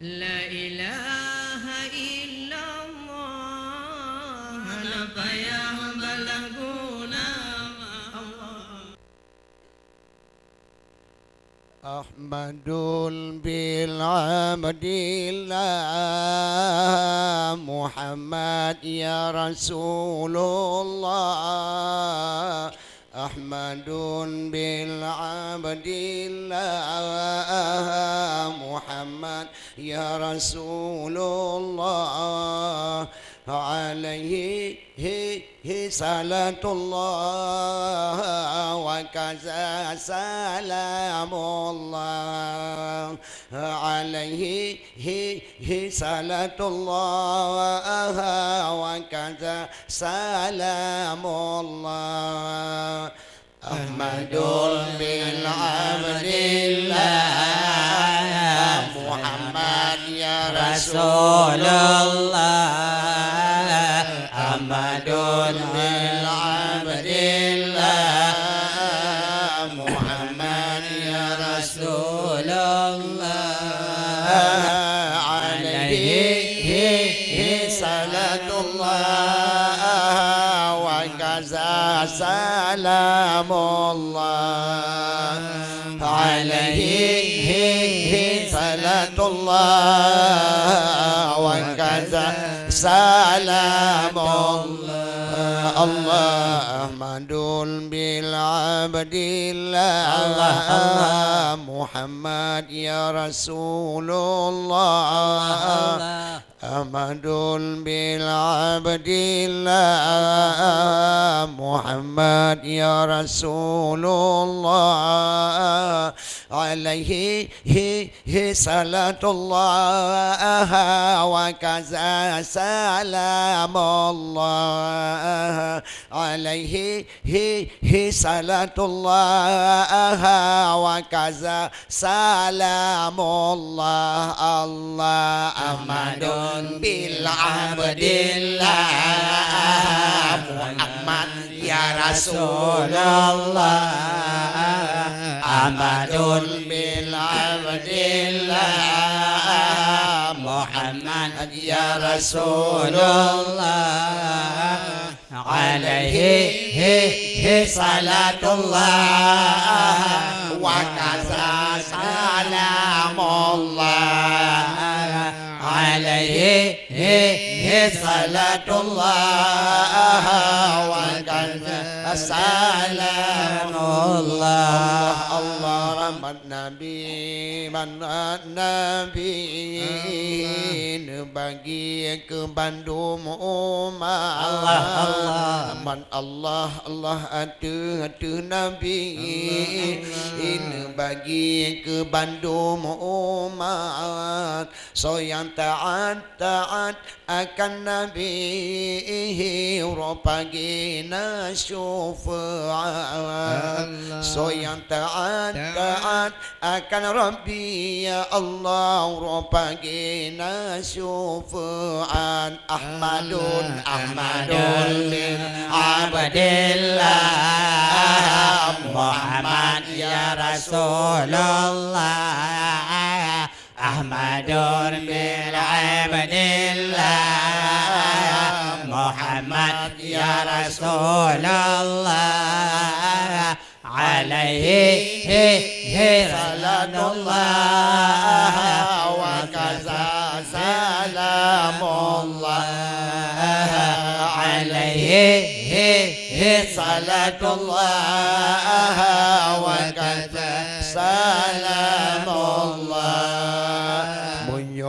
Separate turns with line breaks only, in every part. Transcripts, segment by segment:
La ilaha illallah. Apa yang berguna Allah.
Ahmadul bil abdillah Muhammad ya Rasulullah. Ahmadun bil abdillah Muhammad ya Rasulullah. Alaihi salatullah wa kaza salamullah. Alaihi salatullah wa kaza salamullah. Ahmadul bil abdillah Muhammad ya Rasulullah. Ahmadun bil abdillah Muhammad ya Rasulullah. Alaihi salatullah wa kaza salamullah. Alaihi salatullah wa kaza salamullah. Allah Ahmadul bil abdillah Muhammad ya Rasulullah. Ahmadul bil abdillah Muhammad ya Rasulullah. Alaihi salatullah wa kaza salamullah. Alaihi salatullah wa kaza salamullah. Allah Ahmadun bil abdillah Muhammad ya Rasulullah. Ahmadun bil abdillah Muhammad ya Rasulullah. Alaihi salatullah wa kaza salamullah. Alaihi salatullah wa kaza salamullah. Allah rahmat Nabi manat Nabi bagi ke Bandung umat. Allah man Allah Allah atu Nabi ini bagi ke Bandung umat. So yang taat akan Nabi rupagina syufaat. So yang taat akan Rabbi ya Allah rupagina syufaat. Ahmadun bin abdillah Muhammad ya Rasulullah. Ahmadun bil abdillah Muhammad ya Rasulullah. Alaihi salatullah wa kaza salamullah. Alaihi salatullah wa kaza salamullah.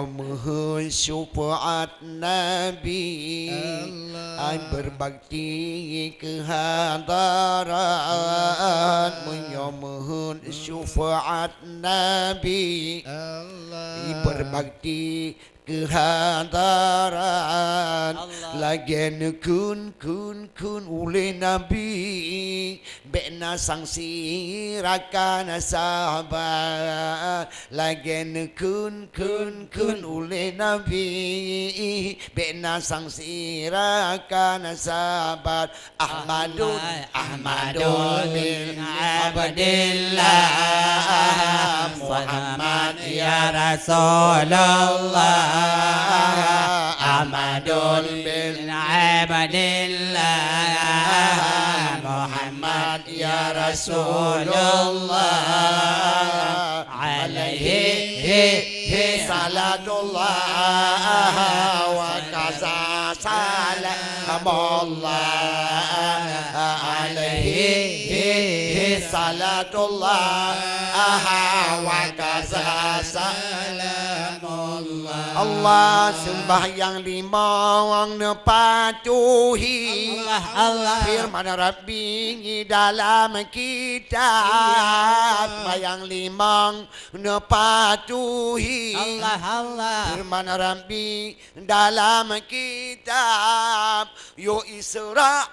Mohon syafaat Nabi ay berbakti ke hadarat. Mohon syafaat Nabi berbakti ke hadarat. Lagian kun oleh Nabi bena sangsi rakan sahabat. Lagian kun oleh Nabi bena sangsi rakan sahabat. Ahmadun bin abdillah Muhammad ya Rasul
Rasulullah Ahmadun bin Abdillah Muhammad ya Rasulullah alaihi salatullah wa kaza salamullah alaihi salatullah wa kaza salamullah. Allah sembahyang lima wang nepatuhi Allah
firman Rabbi dalam kitab sembahyang limang nepatuhi
Allah
firman Rabbi dalam kitab yo Isra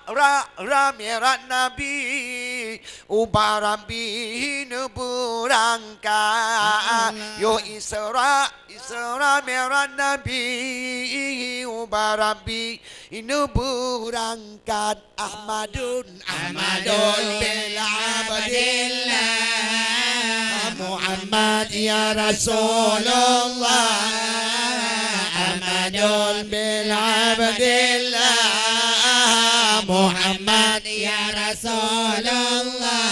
Mi'raj Nabi ubah Rabbi berangkat yo Isra Mi'raj Nabi ubah Rabbi berangkat Ahmadun bil Abdillah Muhammad ya Rasulullah Ahmadun bil Abdillah Muhammad ya Rasulullah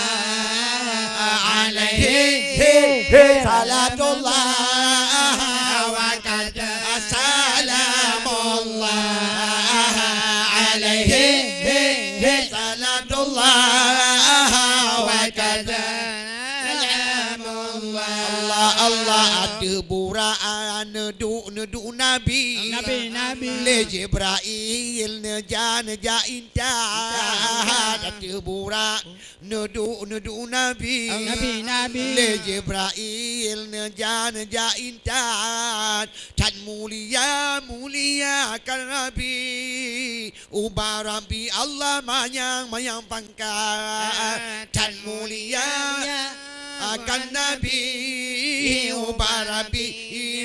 alaihi salatullah wa kada salamullah alaihi salatullah wa kada Allah ada buraan neduk Nabi le Jibril nejan indah ada burak neduk Nabi le Jibril nejan indah dan mulia kan Nabi ubah Rabbi Allah mayang pangkat dan mulia akan Nabi ubah Rabbi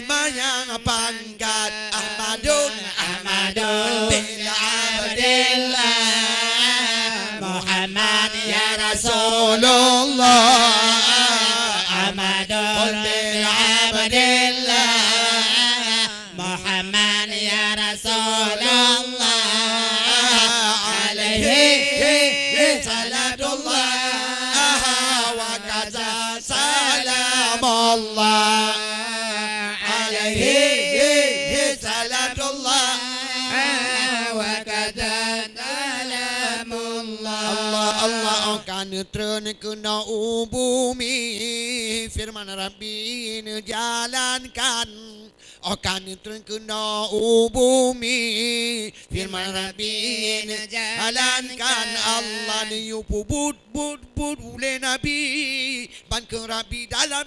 mayang pangkat Ahmadun bil Abdillah Muhammad ya Rasulullah Ahmadun bil Abdillah Muhammad ya Rasulullah alaihi salatullah salamullah alaihi salatullah wa kada salamullah Allah akan turun ke bumi firman Rabbi jalankan akan turun ke bumi firman Rabbi jalankan Allah ni bud oleh Nabi ban ke Rabbi dalam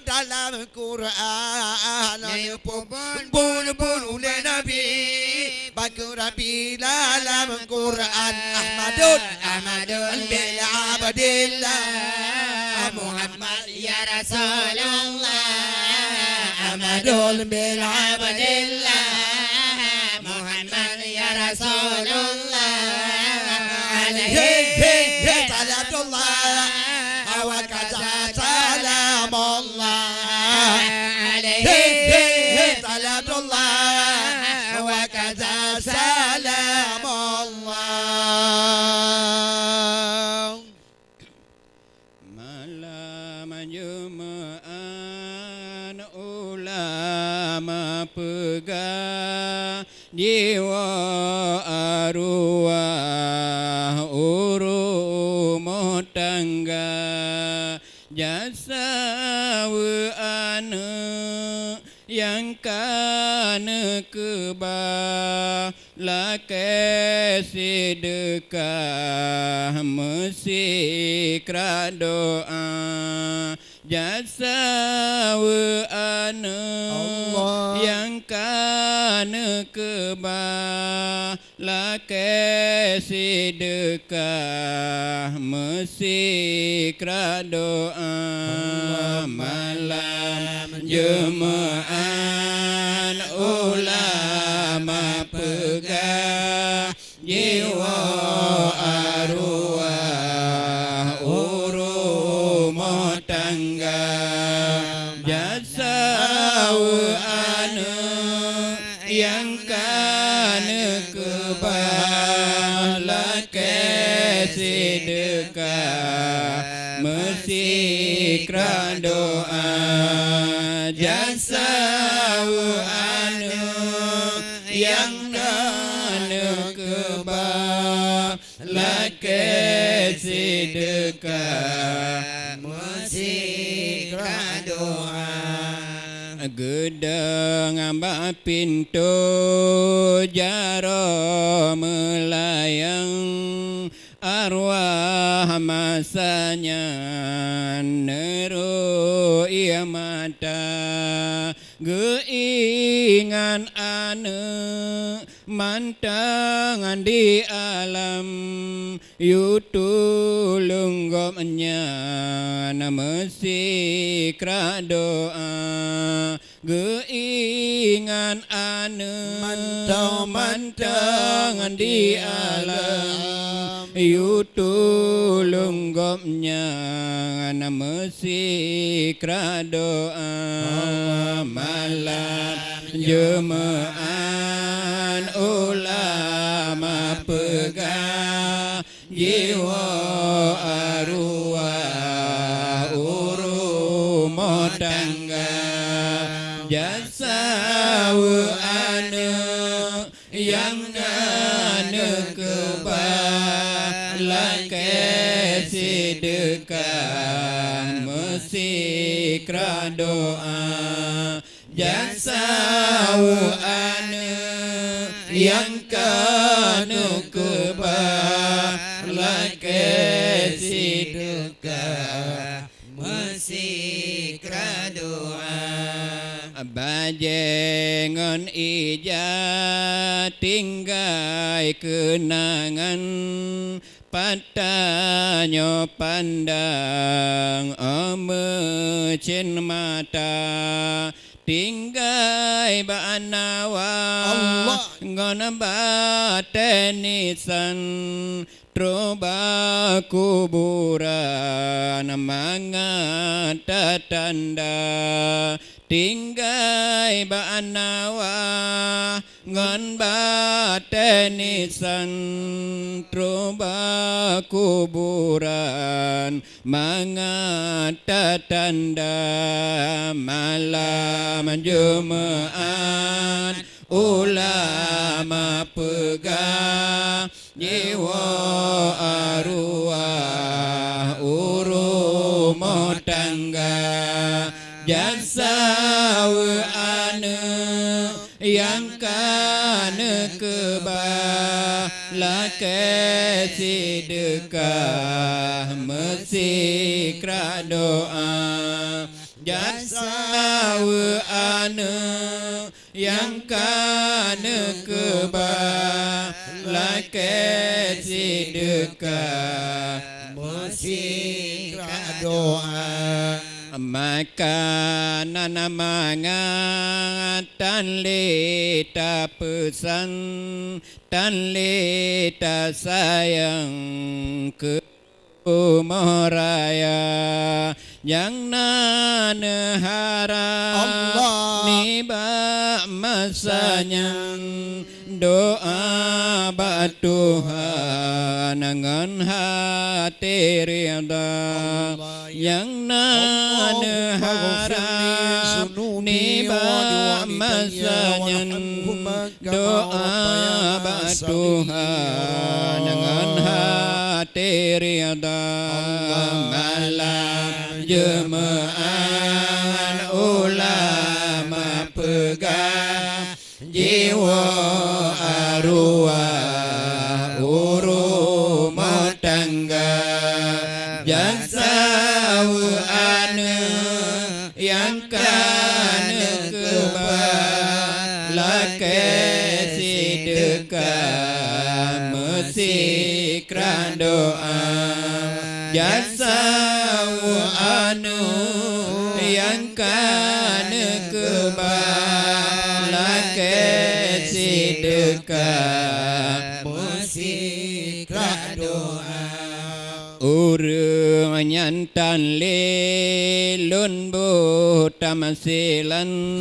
Quran bud oleh Nabi ban ke Rabbi dalam Quran Ahmadun bil Abdillah Muhammad ya Rasulullah Ahmadun bil Abdillah Muhammad ya Rasulullah alaihi salatullah wa kaza salamullah alaihi salatullah wa kaza salamullah.
Malam Jumaan ulama pegang jiwa arwah urumah tangga jasa ane yang kana kebah lake sedekah mesti doa jasa ane yang kana kebah lake sedekah mesti doa malam Jumaan ulama pegang jiwa arwah urumah tangga jasa ane yang kana kebala kesedekah mesti kera doa jasa anu yang kana kebala kesedekah
mesti kera doa
gedang ambak pintu jaro melayang arwah masanya neru ia mata geingan ane mantangan di alam yutulung gomnya mesti kera doa geingan ane mantangan di alam yutulung gomnya mesti kera doa malam jemaah ulama pegang jiwa arwah urumo tangga jasa ane yang ane kebala kesedekah mesti kera doa jasa ane yang kana kebala kesedekah
mesti kera doa
bajengan ija tinggai kenangan patanya pandang amecin mata tinggai banawa ngana batenisan troba kuburan mangata tanda tinggai banawa ngan batenisan troba kuburan mangata tanda malam jemaah ulama pegang jiwa arwah urumo tangga jasa ane yang kana kebala kesedekah mesti kera doa jasa ane yang kana kebala kesedekah
mesti kera doa
makanan mangan tan leta pesan tan leta sayang ke Umaraya yang nana harap niba masanya doa bat Tuhan dengan hati rida yang nana harap niba masanya doa bat Tuhan dengan hati rida malam jemaah ulama pegang jiwa arwah urumo tangga jasa ane yang kana kebala kesedekah mesti kera doa jasa ane yang kana kebala kesedekah
mesti kera doa
urang nyantan lelun buta masilan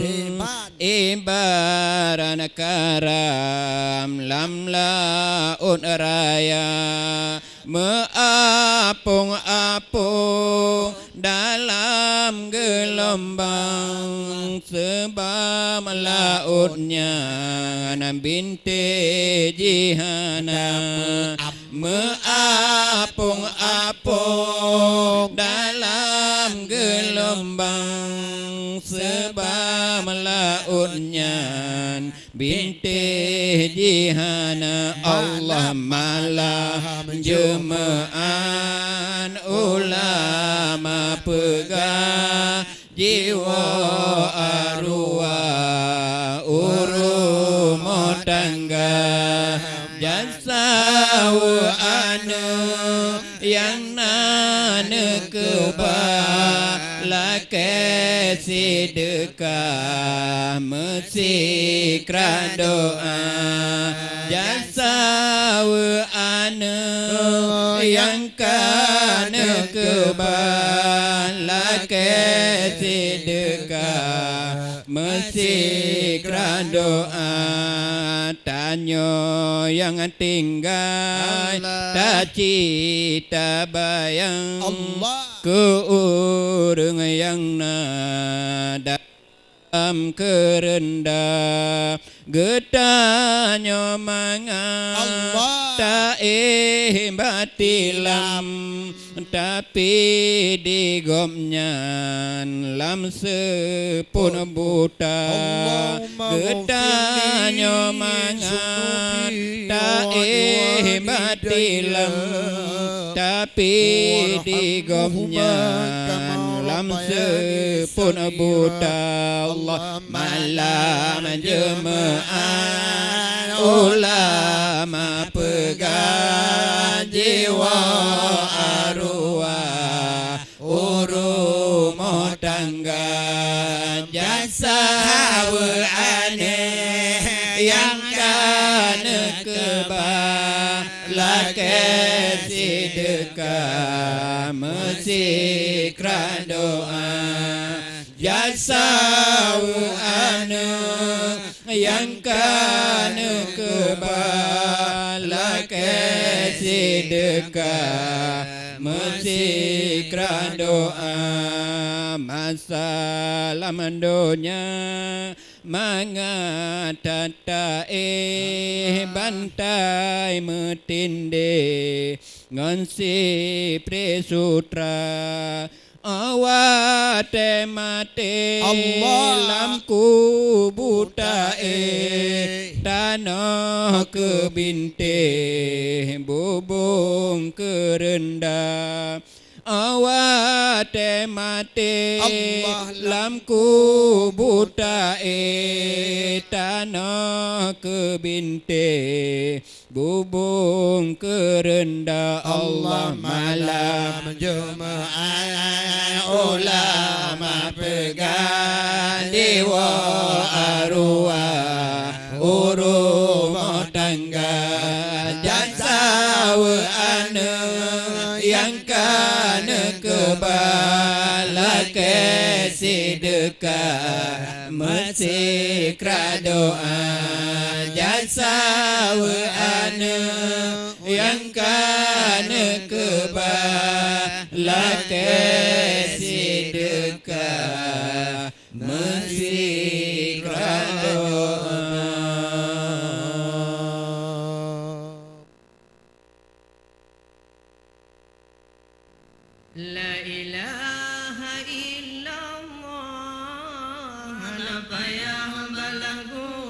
ibaran karam lam laut raya meapung-apung dalam gelombang sebab lautnya binti jihana meapung-apung dalam gelombang sebab lautnya binti jihana Allah malam jemaah ulama pegang jiwa arwah urumah tangga jasa anu yang nane kebala kesedekah mesikra doa jasa anu yang kana kebala kesedekah mesikra doa tanyo yang tinggal tak cita bayang ke urang yang nada dalam kerendah getanya mangan tak batilam tapi digomnyan lam sepun buta getanya mangan tak batilam tapi digomnyan lam sepun buta Allah malam jemaah ulama pegang jiwa arwah urumah tangga jasa aneh yang kana kebala kesedekah mesikra doa jasa anu yang kana kebala kesedekah mesikra doa masalah mendonya mangatata bantai metinde ngansi presutra awate mate lamku buta tanah kebinte bubung kerendah awate mate lamku buta tanah kebinte bubung kerendah Allah malam jemaah ulama pegang dewa arwah urumah tangga jasa anu yang kana kebala kesedekah mesikra doa jasa anu yang kana kebala kesedekah mesikra doa.
La ilaha illallah la payah balagu